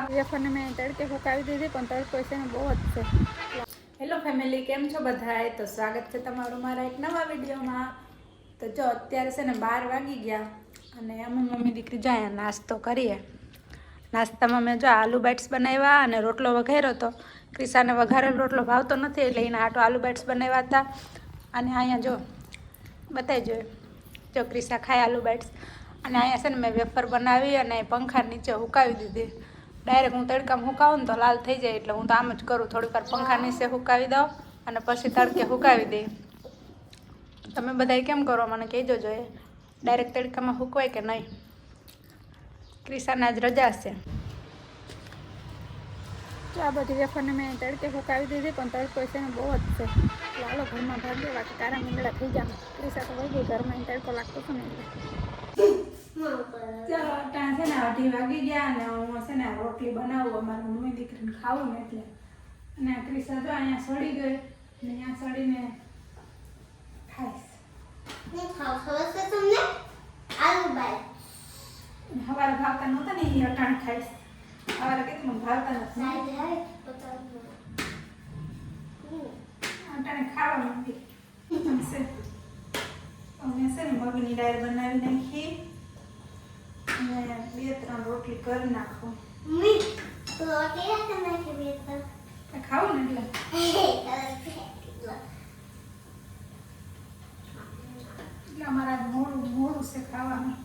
વેફરને મેં તડકે ફૂંકાવી દીધી પણ તડકો છે ને બહુ જ છે. હેલો ફેમિલી, કેમ છો બધાય? તો સ્વાગત છે તમારું મારા એક નવા વિડીયોમાં. તો જો અત્યારે છે ને 12 વાગી ગયા અને અમે મમ્મી દીકરી જાય નાસ્તો કરીએ. નાસ્તામાં મેં જો આલુ બાઇટ્સ બનાવ્યા અને રોટલો વઘાર્યો હતો. ક્રિશાને વઘારેલો રોટલો ભાવતો નથી એટલે એના આટો આલુ બાઇટ્સ બનાવ્યા હતા. અને અહીંયા જો બતાવી જો ક્રિશા ખાય આલુ બાઇટ્સ. અને અહીંયા છે ને મેં વેફર બનાવી અને પંખા નીચે હુકાવી દીધી. ડાયરેક્ટ હું તડકામાં હુકાવું ને તો લાલ થઈ જાય એટલે હું તો આમ જ કરું, થોડીક વાર પંખા નીચે હુકાવી દઉં અને પછી તડકે હુકાવી દઈ. તમે બધાય કેમ કરો મને કહેજો જોઈએ, ડાયરેક્ટ તડકામાં હુકવાય કે નહીં? ક્રિશાને આજ રજા છે. તો આ બધી વેફરને મેં તડકે હુકાવી દીધી પણ તડકો છે ને બહુ જ છે. ચાલો ઘરમાં ભાગીએ, બાકી તારા મીંગડા થઈ જાય. ક્રિશા તો વહી ગઈ ઘરમાં, તડકો લાગતો હતો ને એટલે. ચાલો ત્યાં છે ને 2:30 વાગી ગયા અને હું છે ને રોટલી બનાવું અમારી મમ્મી દીકરીને ખાવું ને એટલે. અને ક્રિશા તો અહીંયા સડી ગઈ ને અહીંયા સડીને ખાઈશ. સવારે ભાવતા નહોતા ને એ અટાણ ખાઈશ. સવારે કેટલું ભાવતા નથી, અટાણે ખાવા માંડી. અમે છે ને મગની દાળ બનાવી નાખી અને 2-3 રોટલી કરી નાખું. ખાવું ને એટલે અમારા મોડું છે ખાવાનું.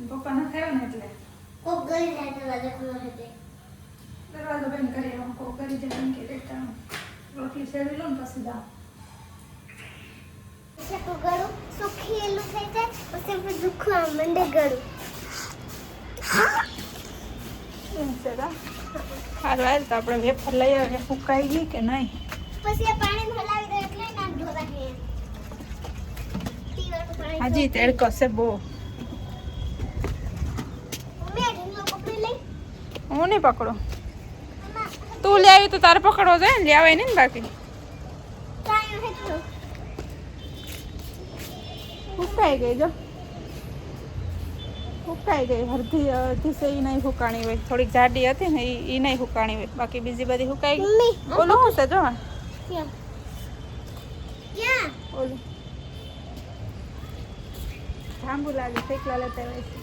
પપ્પા ન થયો ને એટલે દરવાજો બંધ કરી કોક કરી જાય કે દેખતા રોટલી સેવી લો ને પછી દાવ. ગળું સુખેલું થઈ જાય પછી આપણે દુખવા માંડે ગળું. સારું હાલ તો આપણે વેફર લઈ આવીએ. ફૂંકાઈ ગઈ કે નહીં? પછી પાણી હલાવી દે એટલે ના ઢોળાય. હાજી તડકો છે બહુ. હું નહીં પકડું, તું લે આવી તો તારે પકડવો જોઈએ ને, લેવાય નહીં ને બાકી. ફૂંકાઈ ગઈ જો, ફૂંકાઈ ગઈ. અડધી છે એ નહીં ફૂંકાણી હોય, થોડીક જાડી હતી ને એ નહીં ફૂંકાણી હોય, બાકી બીજી બધી ફૂંકાઈ ગઈ. ઓલું શું છે જો ઓલું જાંબુ લાગે શેકલા લેતા હોય છે.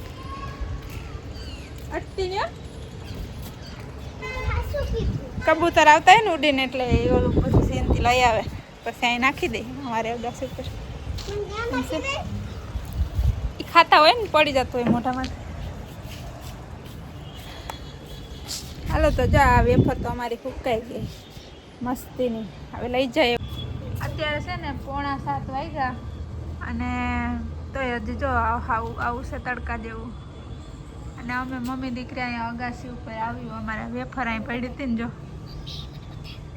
અટતી ને કબૂતર આવતા હોય ને ઉડીને એટલે ઓલું બધું સેનથી લઈ આવે પછી અહીં નાખી દે અમારે અગાસી ઉપર. એ ખાતા હોય ને પડી જતું હોય મોઢામાં. હાલો તો જા આ વેફર તો અમારી ફૂંકાઈ ગઈ મસ્તીની, હવે લઈ જાય. અત્યારે છે ને 6:45 વાગ્યા અને તો હજી જો આવું છે તડકા જેવું. અને અમે મમ્મી દીકરી અહીંયા અગાસી ઉપર આવ્યું. અમારે વેફર અહીં પડી હતી ને જો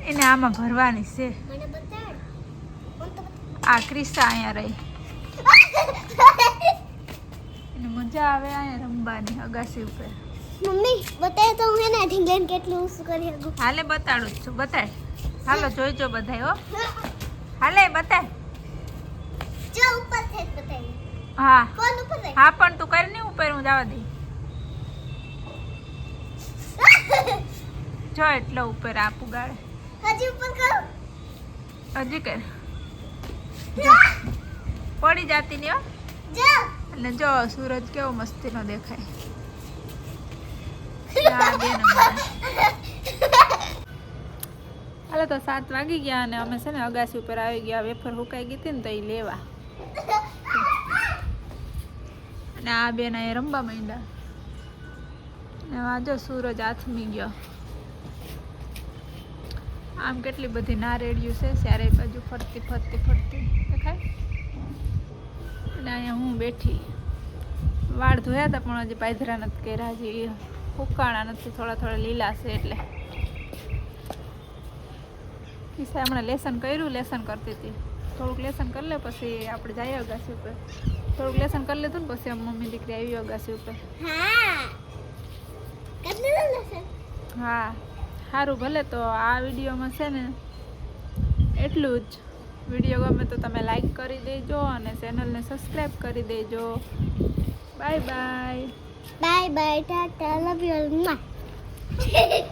એને આમાં ભરવાની છે. આ ક્રિશા અહીંયા રહી, એને મજા આવે અહીંયા રમવાની અગાસી ઉપર. મમ્મી બતાય તો હું એના ઢીંગણ કેટલું ઊંચું કરી શકું. હાલે બતાડું છું, બતાય. હાલો જોઈજો બધાય હો. હાલે બતાય. જો ઉપર છે બતાય. હા કોણ ઉપર છે? હા પણ તું કરી નહીં ઉપર, હું જવા દઈ. જો એટલો ઉપર આપું ગાળે. હજી ઉપર કરું. હજી કર. પડી જાતી ને હો. જો એટલે જો સૂરજ કેવો મસ્તીનો દેખાય. હાલો તો 7 વાગી ગયા અને અમે છે ને અગાસી ઉપર આવી ગયા. વેફર હુકાઈ ગઈ હતી ને તો એ લેવા. અને આ બેન અહીંયા રમવા માંડ્યા. અને આ જો સૂરજ આથમી ગયો. આમ કેટલી બધી નારેડિયું છે ચારે બાજુ ફરતી દેખાય. અને અહીંયા હું બેઠી. વાળ ધોયા હતા પણ હજી પાયધરા નથી કર્યા, હજી ફૂકાણા નથી, થોડા લીલા છે એટલે. કિસ્સા હમણાં લેસન કર્યું, લેસન કરતી હતી. થોડુંક લેસન કરી લે પછી આપણે જઈએ અગાસી ઉપર. થોડુંક લેસન કરી લીધું ને પછી મમ્મી દીકરી આવી અગાસી ઉપર. હા સારું ભલે. તો આ વિડીયોમાં છે ને એટલું જ. વિડીયો ગમે તો તમે લાઈક કરી દેજો અને ચેનલને સબસ્ક્રાઈબ કરી દેજો. Bye bye. Bye bye Tata love you.